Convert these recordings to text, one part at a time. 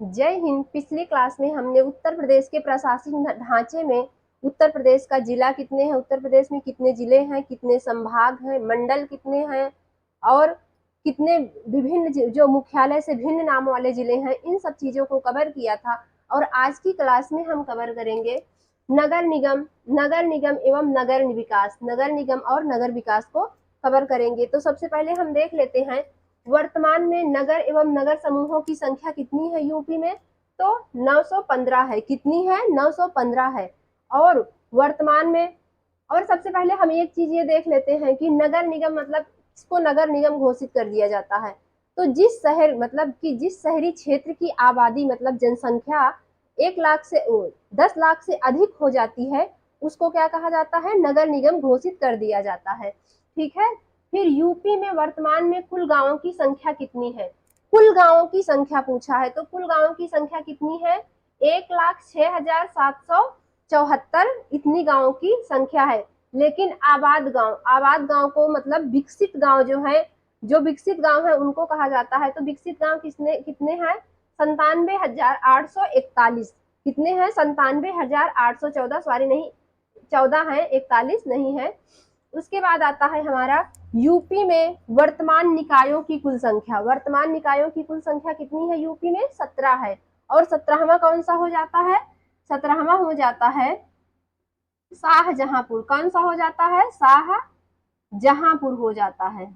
जय हिंद। पिछली क्लास में हमने उत्तर प्रदेश के प्रशासनिक ढांचे में उत्तर प्रदेश का जिला कितने हैं, उत्तर प्रदेश में कितने जिले हैं, कितने संभाग हैं, मंडल कितने हैं और कितने विभिन्न जो मुख्यालय से भिन्न नाम वाले जिले हैं, इन सब चीजों को कवर किया था। और आज की क्लास में हम कवर करेंगे नगर निगम एवं नगर विकास, नगर निगम और नगर विकास को कवर करेंगे। तो सबसे पहले हम देख लेते हैं वर्तमान में नगर एवं नगर समूहों की संख्या कितनी है यूपी में। तो 915 है। कितनी है? 915 है। और वर्तमान में, और सबसे पहले हम एक चीज ये देख लेते हैं कि नगर निगम मतलब इसको नगर निगम घोषित कर दिया जाता है। तो जिस शहर मतलब कि जिस शहरी क्षेत्र की आबादी मतलब जनसंख्या 1 लाख से 10 लाख से अधिक हो जाती है, उसको क्या कहा जाता है? नगर निगम घोषित कर दिया जाता है। ठीक है। फिर यूपी में वर्तमान में कुल गांवों की संख्या कितनी है? कुल गांवों की संख्या पूछा है, तो कुल गांवों की संख्या कितनी है? 1,06,774 इतनी गांवों की संख्या है। लेकिन आबाद गांव को मतलब विकसित गांव जो है, जो विकसित गांव है उनको कहा जाता है। तो विकसित गांव कितने हैं? 97,841। कितने हैं? 97,814। सॉरी, नहीं 14 है, 41 नहीं है। उसके बाद आता है हमारा यूपी में वर्तमान निकायों की कुल संख्या। वर्तमान निकायों की कुल संख्या कितनी है यूपी में? 17 है। और 17वां कौन सा हो जाता है? 17वां हो जाता है शाहजहांपुर। कौन सा हो जाता है? शाहजहांपुर हो जाता है।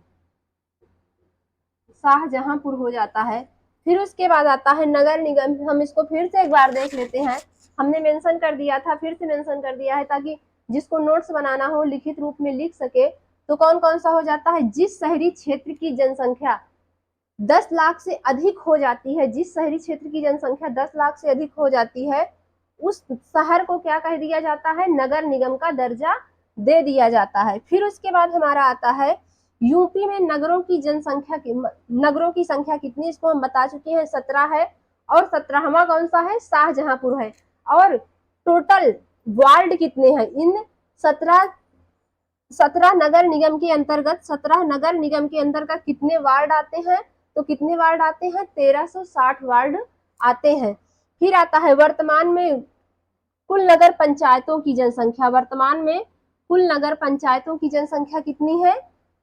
शाहजहांपुर हो जाता है। फिर उसके बाद आता है नगर निगम। हम इसको फिर से एक बार देख लेते हैं। हमने मेंशन कर दिया था, फिर से मेंशन कर दिया है ताकि जिसको नोट्स बनाना हो लिखित रूप में लिख सके। तो कौन कौन सा हो जाता है? जिस शहरी क्षेत्र की जनसंख्या 10 लाख से अधिक हो जाती है, जिस शहरी क्षेत्र की जनसंख्या 10 लाख से अधिक हो जाती है, उस शहर को क्या कह दिया जाता है? नगर निगम का दर्जा दे दिया जाता है। फिर उसके बाद हमारा आता है यूपी में नगरों की संख्या कितनी? इसको हम बता चुके हैं, 17 है। और 17वां कौन सा है? शाहजहांपुर है। और टोटल वार्ड कितने हैं इन 17 नगर निगम के अंतर्गत? 17 नगर निगम के अंतर्गत कितने वार्ड आते हैं? तो कितने वार्ड आते हैं? 1360 वार्ड आते हैं। फिर आता है वर्तमान में कुल नगर पंचायतों की जनसंख्या। वर्तमान में कुल नगर पंचायतों की जनसंख्या कितनी है?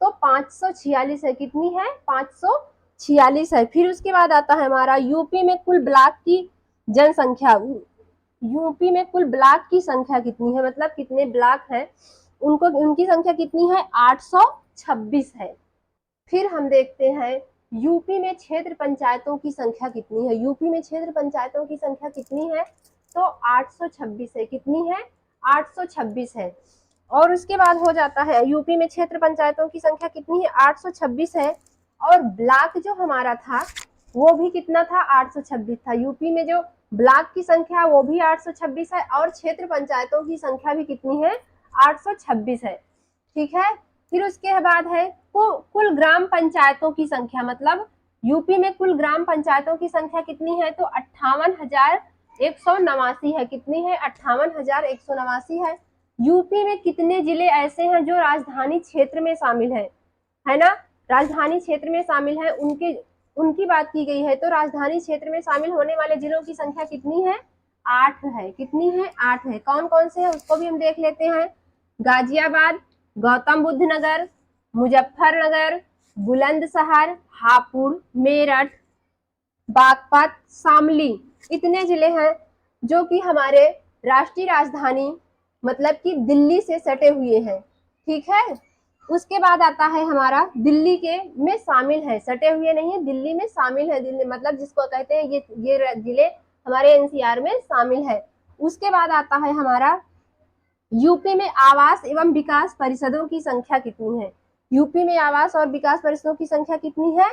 तो 546 है। कितनी है? 546 है। फिर उसके बाद आता है हमारा यूपी में कुल ब्लॉक की जनसंख्या। यूपी में कुल ब्लॉक की संख्या कितनी है? मतलब कितने ब्लॉक है उनकी संख्या कितनी है? 826 है। फिर हम देखते हैं यूपी में क्षेत्र पंचायतों की संख्या कितनी है? यूपी में क्षेत्र पंचायतों की संख्या कितनी है? तो 826 है। कितनी है? 826 है। और उसके बाद हो जाता है यूपी में क्षेत्र पंचायतों की संख्या कितनी है? 826 है। और ब्लॉक जो हमारा था वो भी कितना था? 826 था। यूपी में जो ब्लॉक की संख्या वो भी 826 है और क्षेत्र पंचायतों की संख्या भी कितनी है? 826 है। ठीक है। फिर उसके बाद है कुल ग्राम पंचायतों की संख्या। मतलब यूपी में कुल ग्राम पंचायतों की संख्या कितनी है? तो 58,189 है। कितनी है? 58,189 है। यूपी में कितने जिले ऐसे हैं जो राजधानी क्षेत्र में शामिल है ना? राजधानी क्षेत्र में शामिल है, उनकी बात की गई है। तो राजधानी क्षेत्र में शामिल होने वाले जिलों की संख्या कितनी है? 8 है। कितनी है? 8 है। कौन कौन से है उसको भी हम देख लेते हैं। गाजियाबाद, गौतम बुद्ध नगर, मुजफ्फरनगर, बुलंदशहर, हापुड़, मेरठ, बागपत, शामली, इतने जिले हैं जो कि हमारे राष्ट्रीय राजधानी मतलब कि दिल्ली से सटे हुए हैं। ठीक है। उसके बाद आता है हमारा दिल्ली के में शामिल है, सटे हुए नहीं है, दिल्ली में शामिल है। दिल्ली मतलब जिसको कहते हैं ये जिले हमारे एनसीआर में शामिल है। उसके बाद आता है हमारा यूपी में आवास एवं विकास परिषदों की संख्या कितनी है? यूपी में आवास और विकास परिषदों की संख्या कितनी है?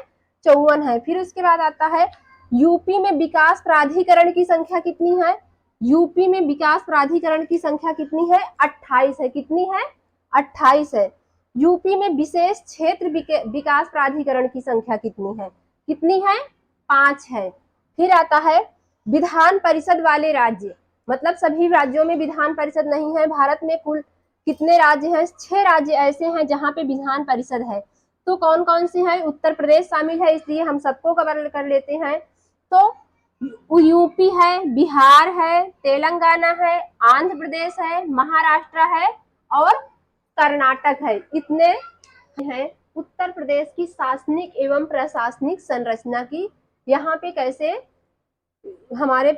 54 है। फिर उसके बाद आता है यूपी में विकास प्राधिकरण की संख्या कितनी है? यूपी में विकास प्राधिकरण की संख्या कितनी है? 28 है। कितनी है? 28 है। यूपी में विशेष क्षेत्र विकास प्राधिकरण की संख्या कितनी है? कितनी है? 5 है। फिर आता है विधान परिषद वाले राज्य। मतलब सभी राज्यों में विधान परिषद नहीं है। भारत में कुल कितने राज्य हैं? 6 राज्य ऐसे हैं जहां पे विधान परिषद है। तो कौन कौन से हैं? उत्तर प्रदेश शामिल है, इसलिए हम सबको कवर कर लेते हैं। तो यूपी है, बिहार है, तेलंगाना है, आंध्र प्रदेश है, महाराष्ट्र है और कर्नाटक है। इतने हैं। उत्तर प्रदेश की शासनिक एवं प्रशासनिक संरचना की यहाँ पे कैसे हमारे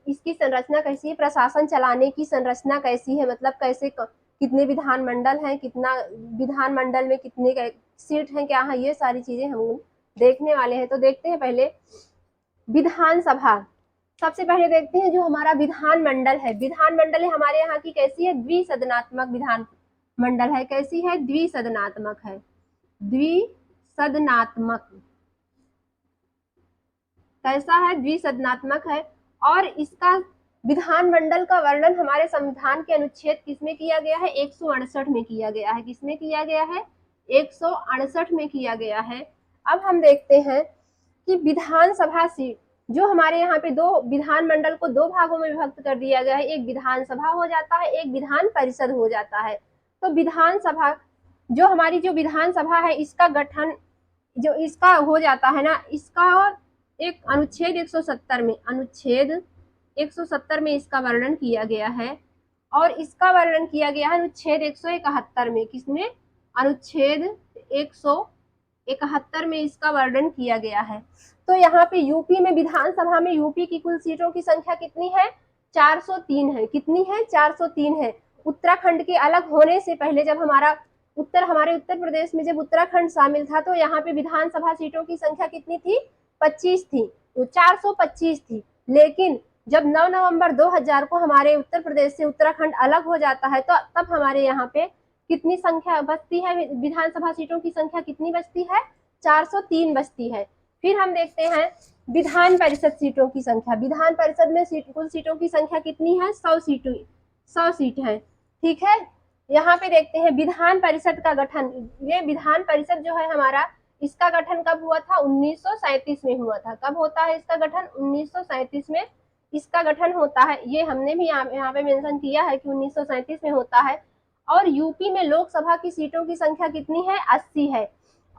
इसकी संरचना कैसी है, प्रशासन चलाने की संरचना कैसी है, मतलब कैसे कितने विधानमंडल हैं, कितना विधानमंडल में कितने सीट हैं, क्या है, ये सारी चीजें हम देखने वाले हैं। तो देखते हैं पहले विधानसभा। सबसे पहले देखते हैं जो हमारा विधानमंडल है। विधानमंडल है हमारे यहाँ की कैसी है, द्विसदनात्मक विधानमंडल है। कैसी है, द्विसदनात्मक है, द्विसदनात्मक। कैसा है, द्विसदनात्मक है। और इसका विधानमंडल का वर्णन हमारे संविधान के अनुच्छेद किसमें किया गया है, 168 में किया गया है। किसमें किया गया है, 168 में किया गया है। अब हम देखते हैं कि विधानसभा सीट जो हमारे यहाँ पे दो विधानमंडल को दो भागों में विभक्त कर दिया गया है, एक विधानसभा हो जाता है, एक विधान परिषद हो जाता है। तो विधानसभा जो हमारी जो विधानसभा है इसका गठन जो इसका हो जाता है ना, इसका एक अनुच्छेद 170 में, अनुच्छेद 170 में इसका वर्णन किया गया है। और इसका वर्णन किया गया है अनुच्छेद 171 में। किसमें, अनुच्छेद 171 में इसका वर्णन किया गया है। तो यहाँ पे यूपी में विधानसभा में यूपी की कुल सीटों की संख्या कितनी है, 403 है। कितनी है, 403 है। उत्तराखंड के अलग होने से पहले जब हमारे उत्तर प्रदेश में जब उत्तराखंड शामिल था तो यहाँ पे विधानसभा सीटों की संख्या कितनी थी, 25 थी, तो 425 थी। लेकिन जब 9 नवंबर 2000 को हमारे उत्तर प्रदेश से उत्तराखंड अलग हो जाता है तो तब हमारे यहाँ पे कितनी संख्या बचती है, विधानसभा सीटों की संख्या कितनी बचती है, 403 बचती है। फिर हम देखते हैं विधान परिषद सीटों की संख्या। विधान परिषद में कुल सीटों की संख्या कितनी है, 100 सीट है। ठीक है, यहाँ पे देखते हैं विधान परिषद का गठन। ये विधान परिषद जो है हमारा, इसका गठन कब हुआ था, 1937 में हुआ था। कब होता है इसका गठन, 1937 में इसका गठन होता है। ये हमने भी यहाँ पे मेंशन किया है कि 1937 में होता है। और यूपी में लोकसभा की सीटों की संख्या कितनी है, 80 है।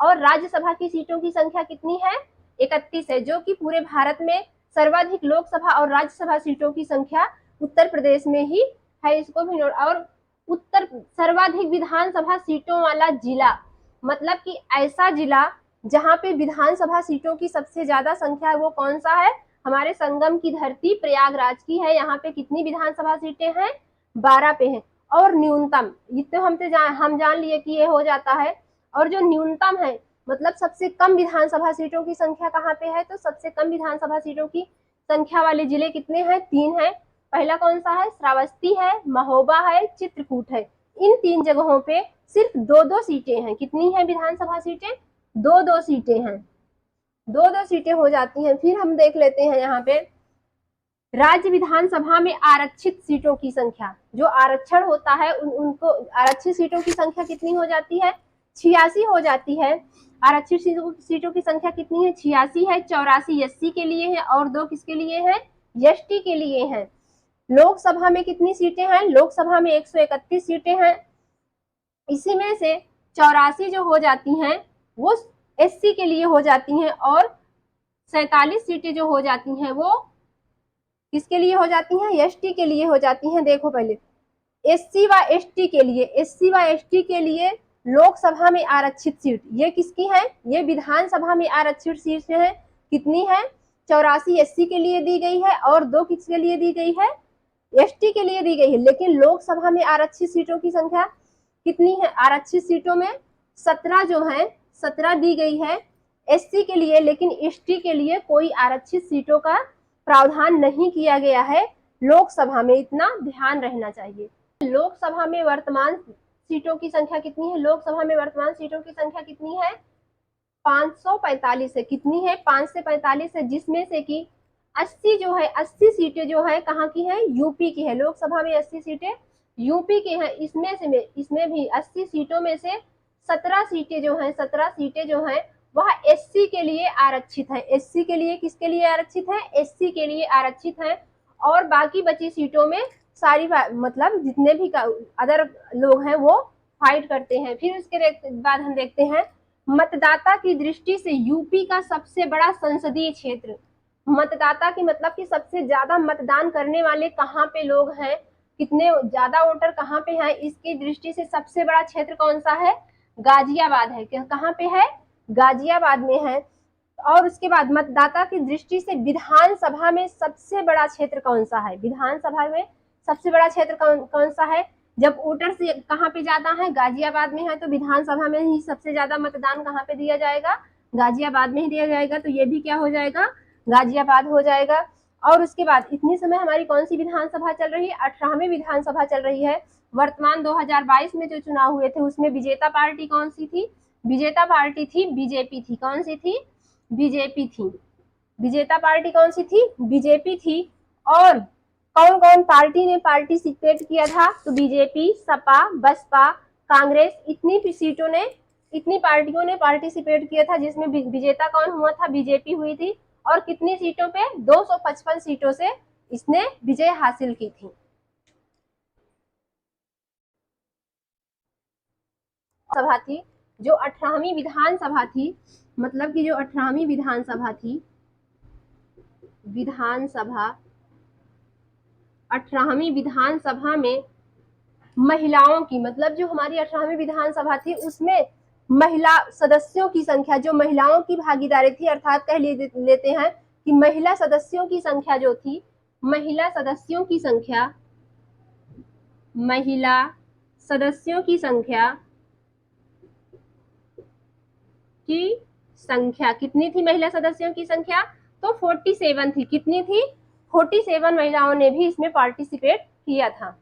और राज्यसभा की सीटों की संख्या कितनी है, 31 है। जो कि पूरे भारत में सर्वाधिक लोकसभा और राज्यसभा सीटों की संख्या उत्तर प्रदेश में ही है। इसको भी नोट। और उत्तर सर्वाधिक विधानसभा सीटों वाला जिला, मतलब कि ऐसा जिला जहां पे विधानसभा सीटों की सबसे ज्यादा संख्या है, वो कौन सा है, हमारे संगम की धरती प्रयागराज की है। यहाँ पे कितनी विधानसभा सीटें हैं, 12 पे हैं। और न्यूनतम, ये तो हम जान लिए कि ये हो जाता है। और जो न्यूनतम है, मतलब सबसे कम विधानसभा सीटों की संख्या कहाँ पे है, तो सबसे कम विधानसभा सीटों की संख्या वाले जिले कितने हैं, 3 है। पहला कौन सा है, श्रावस्ती है, महोबा है, चित्रकूट है। इन 3 जगहों पे सिर्फ 2-2 सीटें हैं। कितनी है विधानसभा सीटें, 2-2 सीटें हैं, 2-2 सीटें हो जाती हैं। फिर हम देख लेते हैं यहाँ पे राज्य विधानसभा में आरक्षित सीटों की संख्या। जो आरक्षण होता है उनको आरक्षित सीटों की संख्या कितनी हो जाती है, 86 हो जाती है। आरक्षित सीटों की संख्या कितनी है, 86 है। 84 एससी के लिए है और 2 किसके लिए है, एसटी के लिए है। लोकसभा में कितनी सीटें हैं, लोकसभा में 131 सीटें हैं। इसी में से 84 जो हो जाती हैं वो एससी के लिए हो जाती हैं और 47 सीटें जो हो जाती हैं वो किसके लिए हो जाती हैं, एसटी के लिए हो जाती हैं। देखो पहले एससी व एसटी के लिए, एससी व एसटी के लिए लोकसभा में आरक्षित सीट ये किसकी है, ये विधानसभा में आरक्षित सीट है। कितनी है, 84 एससी के लिए दी गई है और 2 किसके लिए दी गई है, एसटी के लिए दी गई है। लेकिन लोकसभा में आरक्षित सीटों की संख्या कितनी है, आरक्षित सीटों में 17 जो है 17 दी गई है एससी के लिए। लेकिन एसटी के लिए कोई आरक्षित सीटों का प्रावधान नहीं किया गया है लोकसभा में, इतना ध्यान रहना चाहिए। लोकसभा में वर्तमान सीटों की संख्या कितनी है, लोकसभा में वर्तमान सीटों की संख्या कितनी है, 545 है। कितनी है, 5 से 45 है। जिसमें से कि 80 जो है 80 सीटें जो है कहाँ की है, यूपी की है। लोकसभा में 80 सीटें यूपी की हैं। इसमें भी 80 सीटों में से 17 सीटें जो हैं 17 सीटें जो हैं वह एससी के लिए आरक्षित है। एससी के लिए किसके लिए आरक्षित है, एससी के लिए आरक्षित है। और बाकी बची सीटों में सारी मतलब जितने भी अदर लोग हैं वो फाइट करते हैं। फिर उसके बाद हम देखते हैं मतदाता की दृष्टि से यूपी का सबसे बड़ा संसदीय क्षेत्र। मतदाता की मतलब कि सबसे ज्यादा मतदान करने वाले कहाँ पे लोग हैं, कितने ज्यादा वोटर कहाँ पे हैं, इसकी दृष्टि से सबसे बड़ा क्षेत्र कौन सा है, गाजियाबाद है। कहाँ पे है, गाजियाबाद में है। और उसके बाद मतदाता की दृष्टि से विधानसभा में सबसे बड़ा क्षेत्र कौन सा है, विधानसभा में सबसे बड़ा क्षेत्र कौन सा है। जब वोटर से कहाँ पे ज्यादा है, गाजियाबाद में है, तो विधानसभा में ही सबसे ज्यादा मतदान कहाँ पे दिया जाएगा, गाजियाबाद में ही दिया जाएगा। तो ये भी क्या हो जाएगा, गाजियाबाद हो जाएगा। और उसके बाद इतनी समय हमारी कौन सी विधानसभा चल रही है, 18वीं विधानसभा चल रही है। वर्तमान 2022 में जो चुनाव हुए थे उसमें विजेता पार्टी कौन सी थी, विजेता पार्टी थी बीजेपी थी। कौन सी थी, बीजेपी थी। विजेता पार्टी कौन सी थी, बीजेपी थी। और कौन कौन पार्टी ने पार्टिसिपेट किया था, तो बीजेपी, सपा, बसपा, कांग्रेस, इतनी पार्टियों ने पार्टिसिपेट किया था, जिसमें विजेता कौन हुआ था, बीजेपी हुई थी। और कितनी सीटों पे, 255 सीटों से इसने विजय हासिल की थी। सभा थी जो 18वीं विधानसभा थी, मतलब कि जो 18वीं विधानसभा थी, विधानसभा 18वीं विधानसभा में महिलाओं की, मतलब जो हमारी 18वीं विधानसभा थी उसमें महिला सदस्यों की संख्या, जो महिलाओं की भागीदारी थी, अर्थात कह लेते हैं कि महिला सदस्यों की संख्या जो थी, महिला सदस्यों की संख्या, महिला सदस्यों की संख्या कितनी थी, महिला सदस्यों की संख्या, तो 47 थी। कितनी थी, 47 महिलाओं ने भी इसमें पार्टिसिपेट किया था।